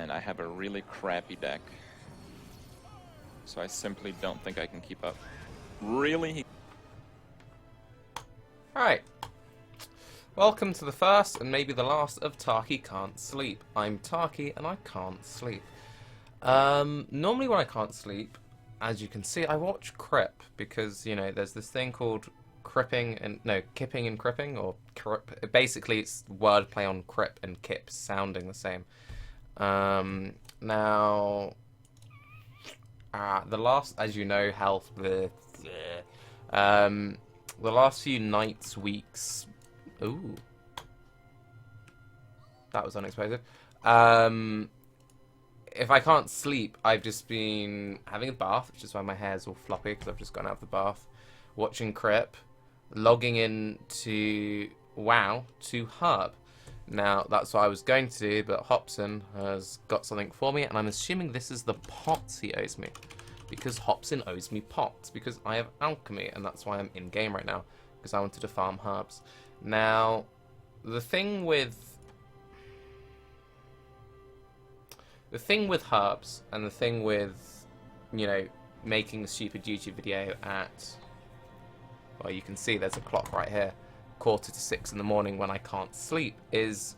and I have a really crappy deck. So I simply don't think I can keep up. Really? Alright. Welcome to the first and maybe the last of Tarke Can't Sleep. I'm Tarke and I can't sleep. Normally when I can't sleep, as you can see, I watch Crip because, you know, there's this thing called kipping and cripping, or crip. Basically it's wordplay on Crip and Kip sounding the same. Now, the last, as you know, the last few nights, weeks... Ooh. That was unexpected. If I can't sleep, I've just been having a bath, which is why my hair's all floppy, because I've just gone out of the bath. Watching Crip. Logging in to WoW to Herb. Now, that's what I was going to do, but Hobson has got something for me, and I'm assuming this is the pots he owes me. Because Hobson owes me pots, because I have alchemy, and that's why I'm in-game right now, because I wanted to farm herbs. Now, the thing with herbs, and the thing with, you know, making a stupid YouTube video at, well, you can see there's a clock right here, 5:45 in the morning when I can't sleep, is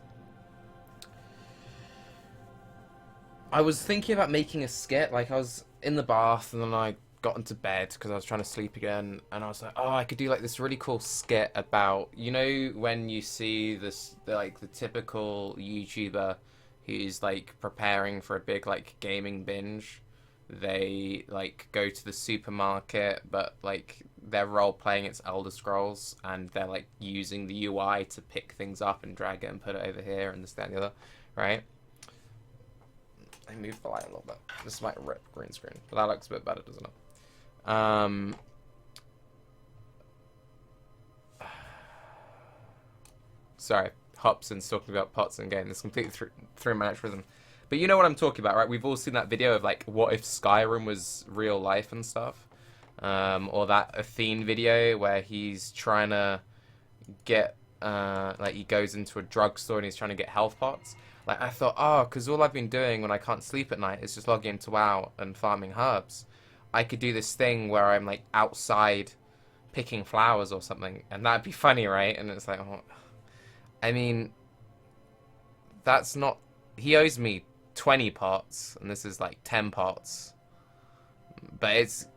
I was thinking about making a skit. Like, I was in the bath and then I got into bed because I was trying to sleep again, and I was like, oh, I could do like this really cool skit about, you know, when you see this, like, the typical YouTuber who's like preparing for a big like gaming binge. They like go to the supermarket, but like they're role playing it's Elder Scrolls, and they're like using the UI to pick things up and drag it and put it over here and this, that, and the other, right? I moved the light a little bit. This might rip green screen, but that looks a bit better, doesn't it? Sorry, Hobson's talking about pots and game. This completely threw my rhythm. But you know what I'm talking about, right? We've all seen that video of, like, what if Skyrim was real life and stuff. Or that Athene video where he's trying to get, like, he goes into a drugstore and he's trying to get health pots. Like, I thought, oh, because all I've been doing when I can't sleep at night is just logging into WoW and farming herbs. I could do this thing where I'm, like, outside picking flowers or something, and that'd be funny, right? And it's like, oh, I mean, that's not... He owes me 20 pots, and this is, like, 10 pots. But it's...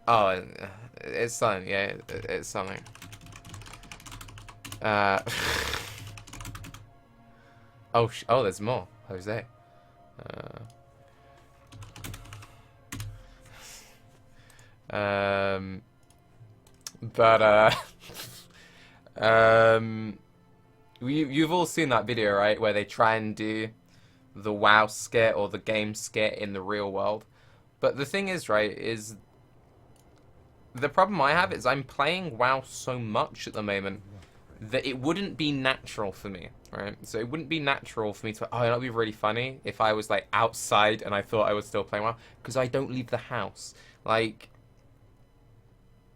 Oh, it's something, yeah, it's something. Oh, there's more. Jose. You've all seen that video, right? Where they try and do the WoW skit or the game skit in the real world. But the thing is, right, is the problem I have is I'm playing WoW so much at the moment that it wouldn't be natural for me, right? So it wouldn't be natural for me to, oh, that'd be really funny if I was, like, outside and I thought I was still playing WoW, because I don't leave the house. Like,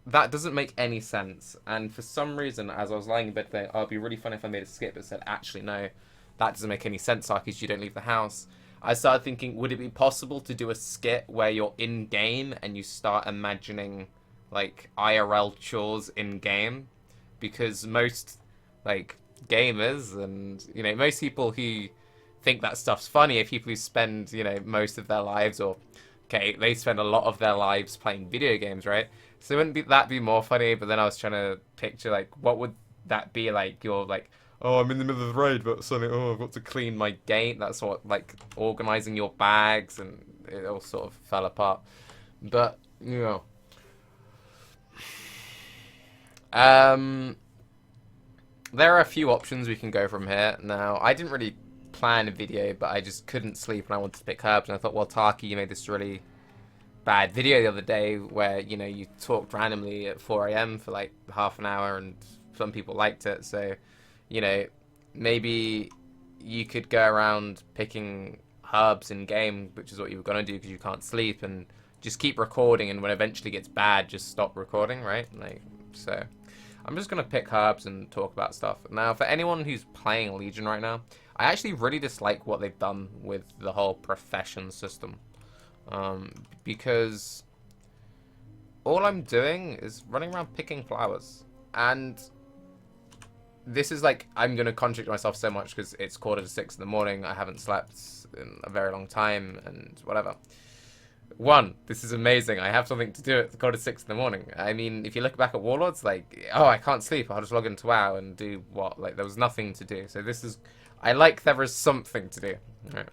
that doesn't make any sense. And for some reason, as I was lying in bed today, oh, it'd be really fun if I made a skit that said, actually, no, that doesn't make any sense, Sarkis, you don't leave the house. I started thinking, would it be possible to do a skit where you're in-game and you start imagining, like, IRL chores in-game? Because most, like, gamers and, you know, most people who think that stuff's funny are people who spend, you know, most of their lives, or, okay, they spend a lot of their lives playing video games, right? So wouldn't that be more funny? But then I was trying to picture, like, what would that be like? You're like, oh, I'm in the middle of the raid, but suddenly, oh, I've got to clean my gate. That's what, like, organizing your bags, and it all sort of fell apart. But, you know. There are a few options we can go from here. Now, I didn't really plan a video, but I just couldn't sleep and I wanted to pick herbs, and I thought, well, Tarky, you made this really bad video the other day where, you know, you talked randomly at 4 AM for like half an hour and some people liked it, so, you know, maybe you could go around picking herbs in game, which is what you were going to do because you can't sleep, and just keep recording, and when it eventually gets bad, just stop recording, right? Like, so I'm just going to pick herbs and talk about stuff. Now, for anyone who's playing Legion right now, I actually really dislike what they've done with the whole profession system. Because all I'm doing is running around picking flowers. And this is like, I'm going to contradict myself so much because it's 5:45 in the morning. I haven't slept in a very long time and whatever. One, this is amazing. I have something to do at 5:45 in the morning. I mean, if you look back at Warlords, like, oh, I can't sleep. I'll just log into WoW and do what? Like, there was nothing to do. So this is, I like there is something to do. Right.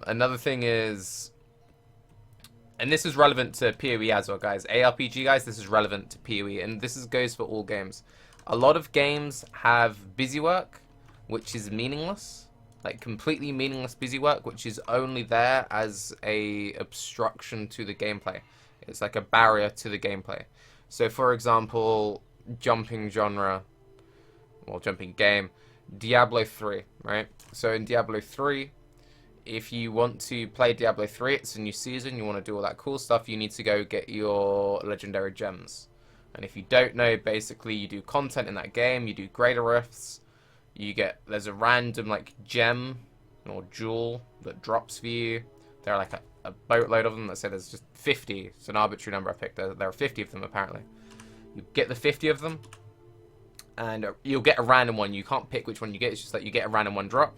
Another thing is, and this is relevant to PoE as well, guys. ARPG guys, this is relevant to PoE, and this goes for all games. A lot of games have busy work, which is meaningless. Like, completely meaningless busy work, which is only there as a obstruction to the gameplay. It's like a barrier to the gameplay. So, for example, jumping genre, well, jumping game, Diablo 3, right? So, in Diablo 3, if you want to play Diablo 3, it's a new season, you want to do all that cool stuff, you need to go get your legendary gems. And if you don't know, basically, you do content in that game, you do greater rifts, there's a random, like, gem or jewel that drops for you. There are, like, a boatload of them. Let's say there's just 50. It's an arbitrary number I picked. There are 50 of them, apparently. You get the 50 of them, and you'll get a random one. You can't pick which one you get. It's just that you get a random one drop.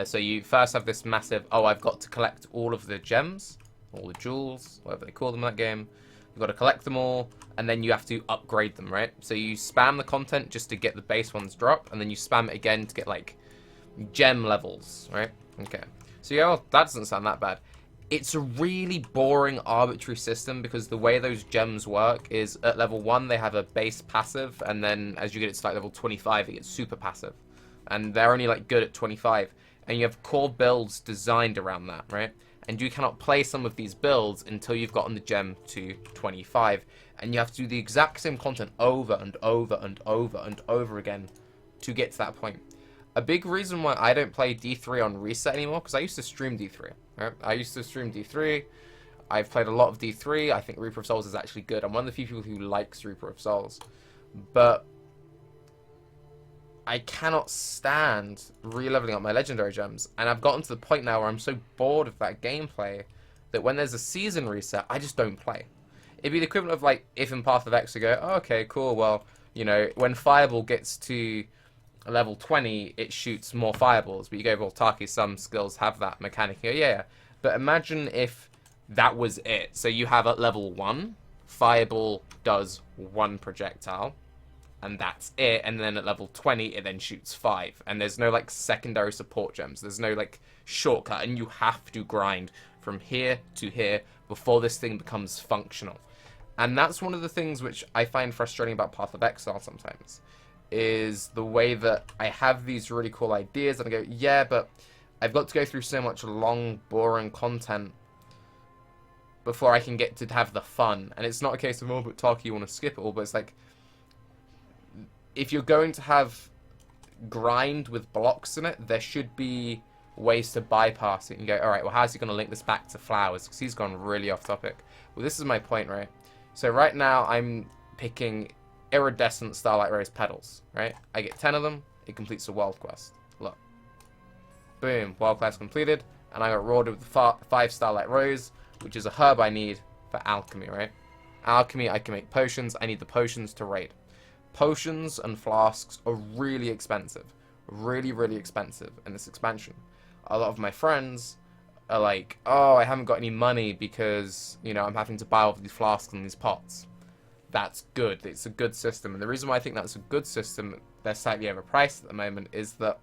So you first have this massive, oh, I've got to collect all of the gems, all the jewels, whatever they call them in that game. You've got to collect them all, and then you have to upgrade them, right? So you spam the content just to get the base ones drop, and then you spam it again to get, like, gem levels, right? Okay. So, yeah, well, that doesn't sound that bad. It's a really boring, arbitrary system, because the way those gems work is, at level 1, they have a base passive, and then as you get it to, like, level 25, it gets super passive. And they're only, like, good at 25. And you have core builds designed around that, right? And you cannot play some of these builds until you've gotten the gem to 25. And you have to do the exact same content over and over and over and over again to get to that point. A big reason why I don't play D3 on Reset anymore, because I used to stream D3. Right? I used to stream D3. I've played a lot of D3. I think Reaper of Souls is actually good. I'm one of the few people who likes Reaper of Souls. But I cannot stand re-leveling up my legendary gems, and I've gotten to the point now where I'm so bored of that gameplay that when there's a season reset, I just don't play. It'd be the equivalent of, like, if in Path of X I go, oh, okay, cool, well, you know, when Fireball gets to level 20, it shoots more fireballs, but you go, well, Tarke, some skills have that mechanic. You go, yeah, but imagine if that was it. So you have at level 1, Fireball does 1 projectile, and that's it, and then at level 20 it then shoots 5, and there's no, like, secondary support gems, there's no, like, shortcut, and you have to grind from here to here before this thing becomes functional. And that's one of the things which I find frustrating about Path of Exile sometimes, is the way that I have these really cool ideas and I go, yeah, but I've got to go through so much long, boring content before I can get to have the fun. And it's not a case of, oh, but Tarky, you want to skip it all, but it's like, if you're going to have grind with blocks in it, there should be ways to bypass it and go, alright, well, how's he going to link this back to flowers? Because he's gone really off topic. Well, this is my point, right? So right now, I'm picking iridescent Starlight Rose petals, right? I get 10 of them, it completes a world quest. Look. Boom, world quest completed, and I got rewarded with 5 Starlight Rose, which is a herb I need for alchemy, right? Alchemy, I can make potions, I need the potions to raid. Potions and flasks are really expensive. Really, really expensive in this expansion. A lot of my friends are like, oh, I haven't got any money because, you know, I'm having to buy all these flasks and these pots. That's good. It's a good system. And the reason why I think that's a good system, they're slightly overpriced at the moment, is that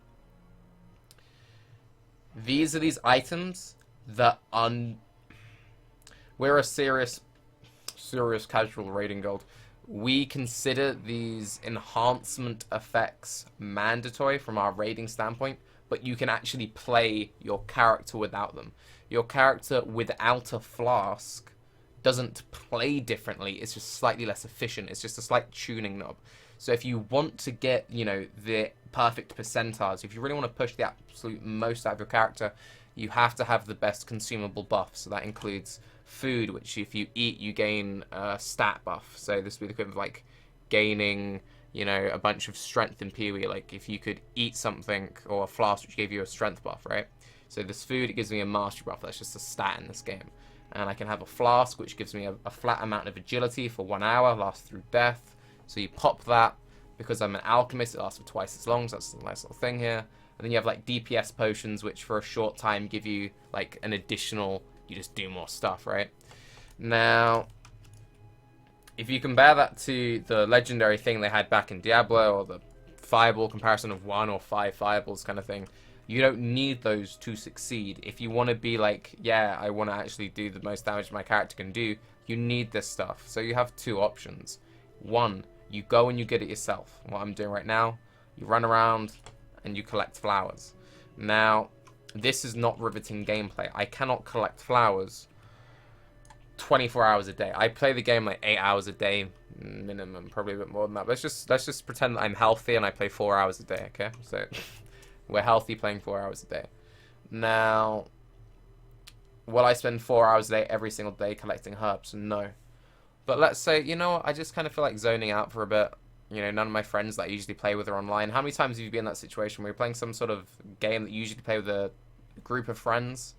these are these items that we're a serious casual raiding guild. We consider these enhancement effects mandatory from our raiding standpoint, but you can actually play your character without them. Your character without a flask doesn't play differently, it's just slightly less efficient. It's just a slight tuning knob. So if you want to get, you know, the perfect percentiles, if you really want to push the absolute most out of your character, you have to have the best consumable buff. So that includes which if you eat, you gain a stat buff. So this would be the equivalent of, like, gaining you know, a bunch of strength in PoE. Like if you could eat something or a flask which gave you a strength buff, right? So this food, it gives me a mastery buff. That's just a stat in this game. And I can have a flask which gives me a flat amount of agility for 1 hour, lasts through death. So you pop that. Because I'm an alchemist, it lasts for twice as long, so that's a nice little thing here. And then you have like DPS potions, which for a short time give you like an additional, you just do more stuff, right? Now, if you compare that to the legendary thing they had back in Diablo, or the fireball comparison of 1 or 5 fireballs kind of thing, you don't need those to succeed. If you want to be like, yeah, I want to actually do the most damage my character can do, you need this stuff. So you have 2 options. 1, you go and you get it yourself. What I'm doing right now, you run around and you collect flowers. Now, this is not riveting gameplay. I cannot collect flowers 24 hours a day. I play the game like 8 hours a day minimum, probably a bit more than that. Let's just pretend that I'm healthy and I play 4 hours a day, okay? So we're healthy playing 4 hours a day. Now, will I spend 4 hours a day every single day collecting herbs? No. But let's say, you know, I just kind of feel like zoning out for a bit. You know, none of my friends that I usually play with are online. How many times have you been in that situation where you're playing some sort of game that you usually play with a group of friends?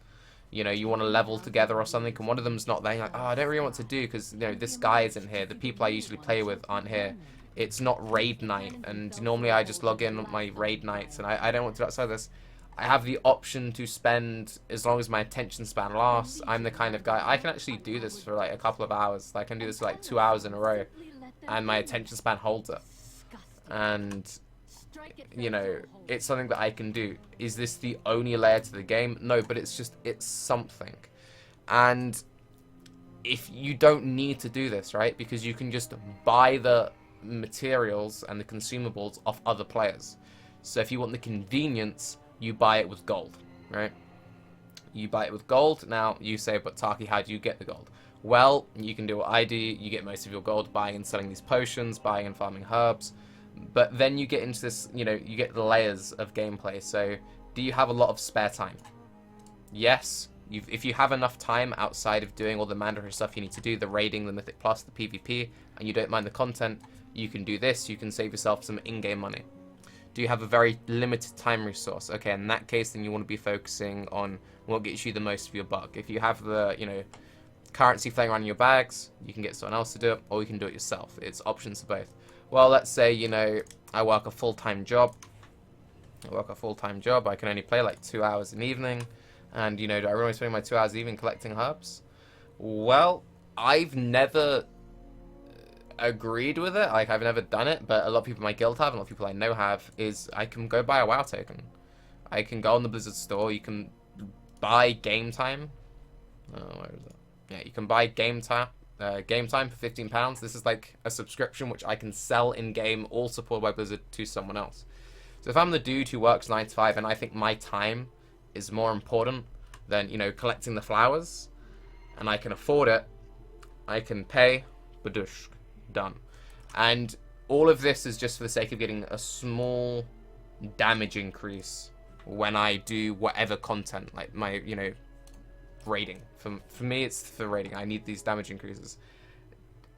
You know, you want to level together or something, and one of them's not there. You're like, oh, I don't really know what to do because, you know, this guy isn't here. The people I usually play with aren't here. It's not raid night, and normally I just log in on my raid nights, and I don't want to do outside this. I have the option to spend, as long as my attention span lasts. I'm the kind of guy, I can actually do this for like a couple of hours. I can do this for like 2 hours in a row, and my attention span holds it. And, you know, it's something that I can do. Is this the only layer to the game? No, but it's something. And if you don't need to do this, right? Because you can just buy the materials and the consumables off other players. So if you want the convenience, you buy it with gold, right? You buy it with gold. Now, you say, but Tarke, how do you get the gold? Well, you can do what I do. You get most of your gold buying and selling these potions, buying and farming herbs. But then you get into this, you know, you get the layers of gameplay. So, do you have a lot of spare time? Yes. If you have enough time outside of doing all the mandatory stuff you need to do, the raiding, the Mythic Plus, the PvP, and you don't mind the content, you can do this. You can save yourself some in-game money. Do you have a very limited time resource? Okay, in that case, then you want to be focusing on what gets you the most of your buck. If you have the, you know, currency flowing around in your bags, you can get someone else to do it, or you can do it yourself. It's options for both. Well, let's say, you know, I work a full-time job. I can only play like 2 hours in the evening. And, you know, do I really spend my 2 hours even collecting herbs? Well, I've never agreed with it. Like, I've never done it, but a lot of people in my guild have, and a lot of people I know have, is I can go buy a WoW token. I can go on the Blizzard store. You can buy game time. Oh, where is it? Yeah, you can buy game time for £15. This is like a subscription which I can sell in game, all supported by Blizzard, to someone else. So if I'm the dude who works 9 to 5 and I think my time is more important than, you know, collecting the flowers, and I can afford it, I can pay, badush, done. And all of this is just for the sake of getting a small damage increase when I do whatever content, like my, you know, raiding. For me, it's for raiding. I need these damage increases.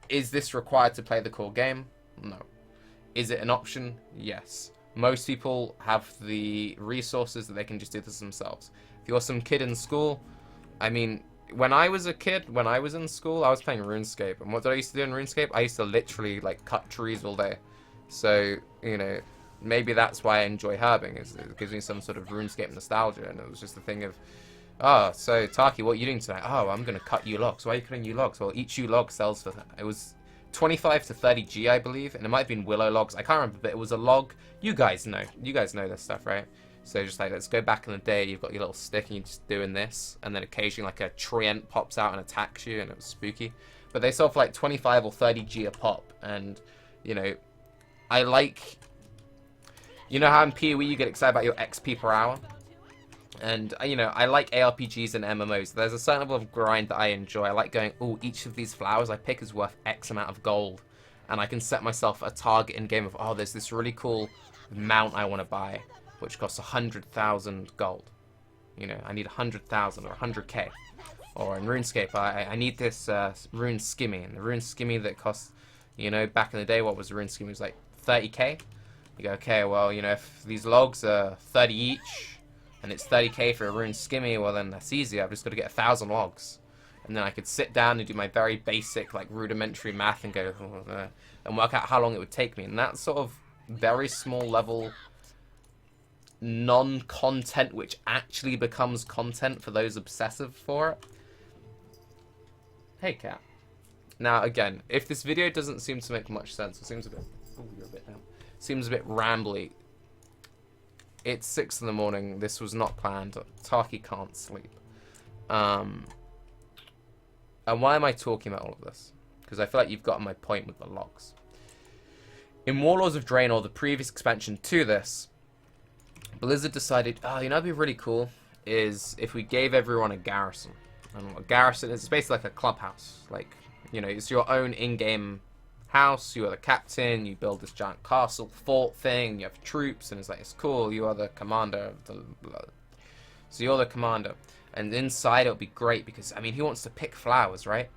Is this required to play the core game? No. Is it an option? Yes. Most people have the resources that they can just do this themselves. If you're some kid in school, I mean, when I was a kid, when I was in school, I was playing RuneScape. And what did I used to do in RuneScape? I used to literally, like, cut trees all day. So, you know, maybe that's why I enjoy herbing, is it gives me some sort of RuneScape nostalgia. And it was just a thing of, oh, so Tarke, what are you doing tonight? Oh, I'm going to cut you logs. Why are you cutting you logs? Well, each you log sells for, it was 25 to 30 G, I believe. And it might have been willow logs. I can't remember, but it was a log. You guys know. You guys know this stuff, right? So just like, let's go back in the day. You've got your little stick and you're just doing this. And then occasionally like a treant pops out and attacks you. And it was spooky. But they sell for like 25 or 30 G a pop. And, you know, I like... You know how in PoE you get excited about your XP per hour? And, you know, I like ARPGs and MMOs. There's a certain level of grind that I enjoy. I like going, oh, each of these flowers I pick is worth X amount of gold. And I can set myself a target in game of, oh, there's this really cool mount I want to buy, which costs 100,000 gold. You know, I need 100,000 or 100k. Or in RuneScape, I need this rune skimmy. And the rune skimmy that costs, you know, back in the day, what was rune skimmy? It was like 30k. You go, okay, well, you know, if these logs are 30 each, and it's 30k for a rune skimmy, well then that's easy. I've just got to get 1,000 logs. And then I could sit down and do my very basic, like, rudimentary math and go, and work out how long it would take me. And that sort of very small level non-content, which actually becomes content for those obsessive for it. Hey, cat. Now, again, if this video doesn't seem to make much sense, it seems a bit... Oh, you're a bit down. Seems a bit rambly. It's 6 in the morning. This was not planned. Tarke can't sleep. And why am I talking about all of this? Because I feel like you've gotten my point with the logs. In Warlords of Draenor, the previous expansion to this, Blizzard decided, oh, you know what'd be really cool is if we gave everyone a garrison. And a garrison is basically like a clubhouse. Like, you know, it's your own in-game house. You are the captain. You build this giant castle, fort thing. You have troops, and it's like, it's cool. You are the commander. So you're the commander. And inside it'll be great because, I mean, who wants to pick flowers, right?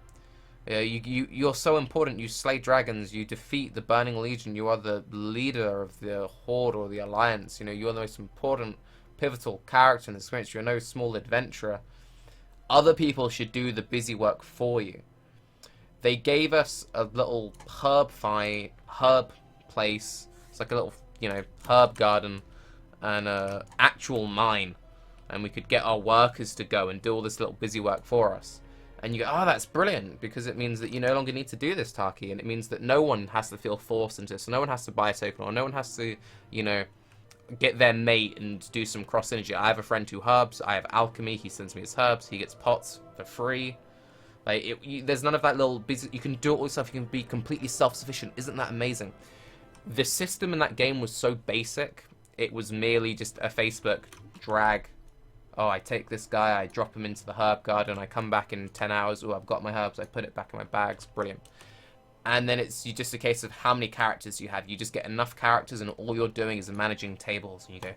You're so important. You slay dragons. You defeat the Burning Legion. You are the leader of the Horde or the Alliance. You know, you're the most important, pivotal character in this experience. You're no small adventurer. Other people should do the busy work for you. They gave us a little herb place. It's like a little, you know, herb garden and a actual mine. And we could get our workers to go and do all this little busy work for us. And you go, oh, that's brilliant, because it means that you no longer need to do this, Tarke, and it means that no one has to feel forced into this. So no one has to buy a token, or no one has to, you know, get their mate and do some cross synergy. I have a friend who herbs. I have alchemy. He sends me his herbs. He gets pots for free. Like, there's none of that little business. You can do it all yourself. You can be completely self-sufficient. Isn't that amazing? The system in that game was so basic. It was merely just a Facebook drag. Oh, I take this guy, I drop him into the herb garden, I come back in 10 hours, oh, I've got my herbs, I put it back in my bags, brilliant. And then it's just a case of how many characters you have. You just get enough characters and all you're doing is managing tables. And you go,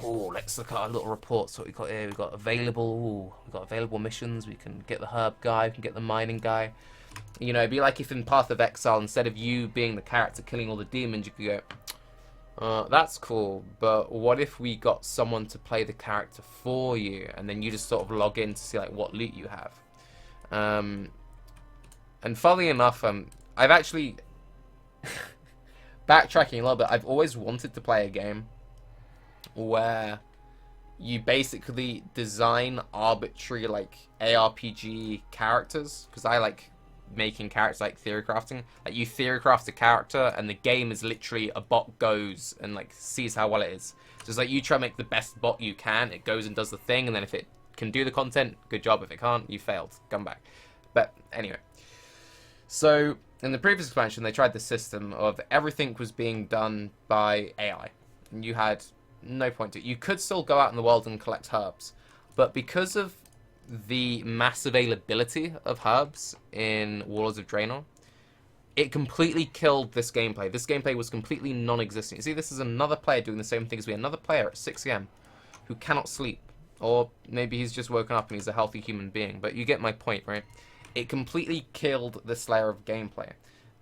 ooh, let's look at our little reports. What we got here, we've got available missions, we can get the herb guy, we can get the mining guy. You know, it'd be like if in Path of Exile, instead of you being the character killing all the demons, you could go, that's cool, but what if we got someone to play the character for you, and then you just sort of log in to see like what loot you have. And funnily enough, I've actually backtracking a little bit. I've always wanted to play a game where you basically design arbitrary like ARPG characters, because I like making characters, like theory crafting. Like you theory craft a character and the game is literally a bot goes and like sees how well it is. So it's like you try to make the best bot you can, it goes and does the thing, and then if it can do the content, good job. If it can't, you failed, come back. But anyway, so in the previous expansion they tried the system of everything was being done by AI, and you had no point to it. You could still go out in the world and collect herbs, but because of the mass availability of herbs in Warlords of Draenor, it completely killed this gameplay. This gameplay was completely non-existent. You see, this is another player doing the same thing as me. Another player at 6 AM who cannot sleep. Or maybe he's just woken up and he's a healthy human being. But you get my point, right? It completely killed this layer of gameplay.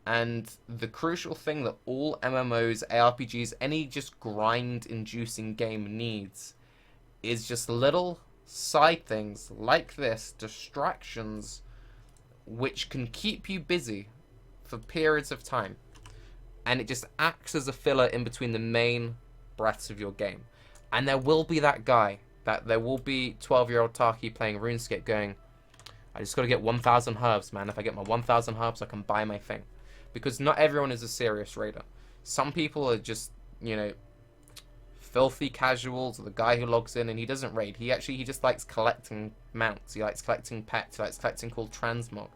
And the crucial thing that all MMOs, ARPGs, any just grind-inducing game needs is just little side things like this, distractions, which can keep you busy for periods of time, and it just acts as a filler in between the main breaths of your game. And there will be that guy, that there will be 12-year-old Tarke playing RuneScape going, I just got to get 1,000 herbs, man. If I get my 1,000 herbs, I can buy my thing. Because not everyone is a serious raider. Some people are just, you know, filthy casuals, or the guy who logs in and he doesn't raid. He just likes collecting mounts. He likes collecting pets. He likes collecting cool transmog.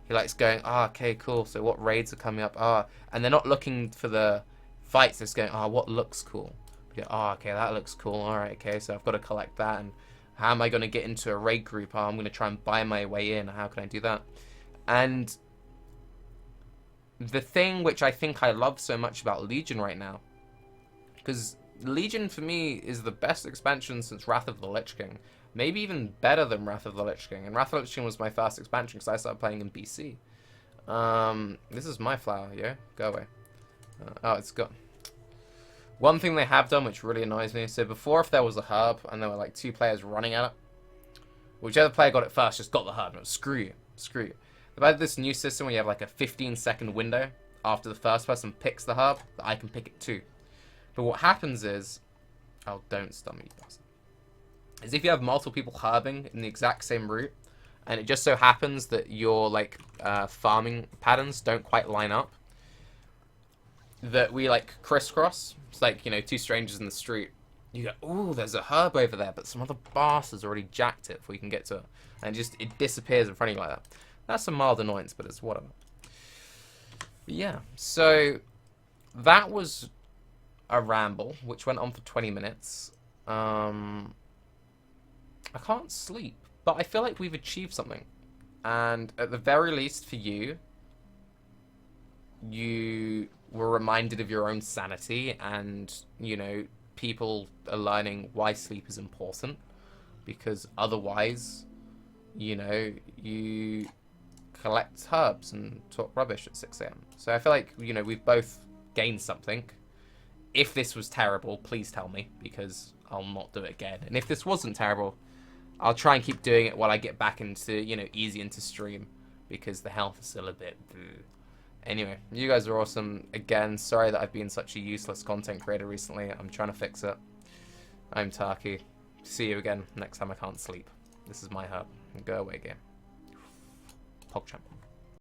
He likes going, okay, cool. So what raids are coming up? And they're not looking for the fights. They're just going, what looks cool? You go, okay, that looks cool. All right, okay, so I've got to collect that. And how am I going to get into a raid group? I'm going to try and buy my way in. How can I do that? And the thing which I think I love so much about Legion right now, because Legion for me is the best expansion since Wrath of the Lich King. Maybe even better than Wrath of the Lich King. And Wrath of the Lich King was my first expansion because I started playing in BC. This is my flower, yeah? Go away. Oh, it's got... One thing they have done which really annoys me, so before if there was a herb and there were like 2 players running at it, whichever player got it first just got the herb. No, screw you. Screw you. They've had this new system where you have like a 15-second window after the first person picks the herb that I can pick it too. But what happens is... Oh, don't stun me, you bastard. Is if you have multiple people herbing in the exact same route, and it just so happens that your like farming patterns don't quite line up, that we like crisscross. It's like, you know, 2 strangers in the street. You go, ooh, there's a herb over there, but some other bastard's already jacked it before you can get to it. And it disappears in front of you like that. That's a mild annoyance, but it's whatever. But yeah, so that was a ramble, which went on for 20 minutes. I can't sleep, but I feel like we've achieved something. And at the very least for you, you were reminded of your own sanity, and, you know, people are learning why sleep is important, because otherwise, you know, you collect herbs and talk rubbish at 6 AM. So I feel like, you know, we've both gained something. If this was terrible, please tell me, because I'll not do it again. And if this wasn't terrible, I'll try and keep doing it while I get back into, you know, easy into stream, because the health is still a bit... Anyway, you guys are awesome. Again, sorry that I've been such a useless content creator recently. I'm trying to fix it. I'm Tarke. See you again next time I can't sleep. This is my herb. Go away game. PogChamp.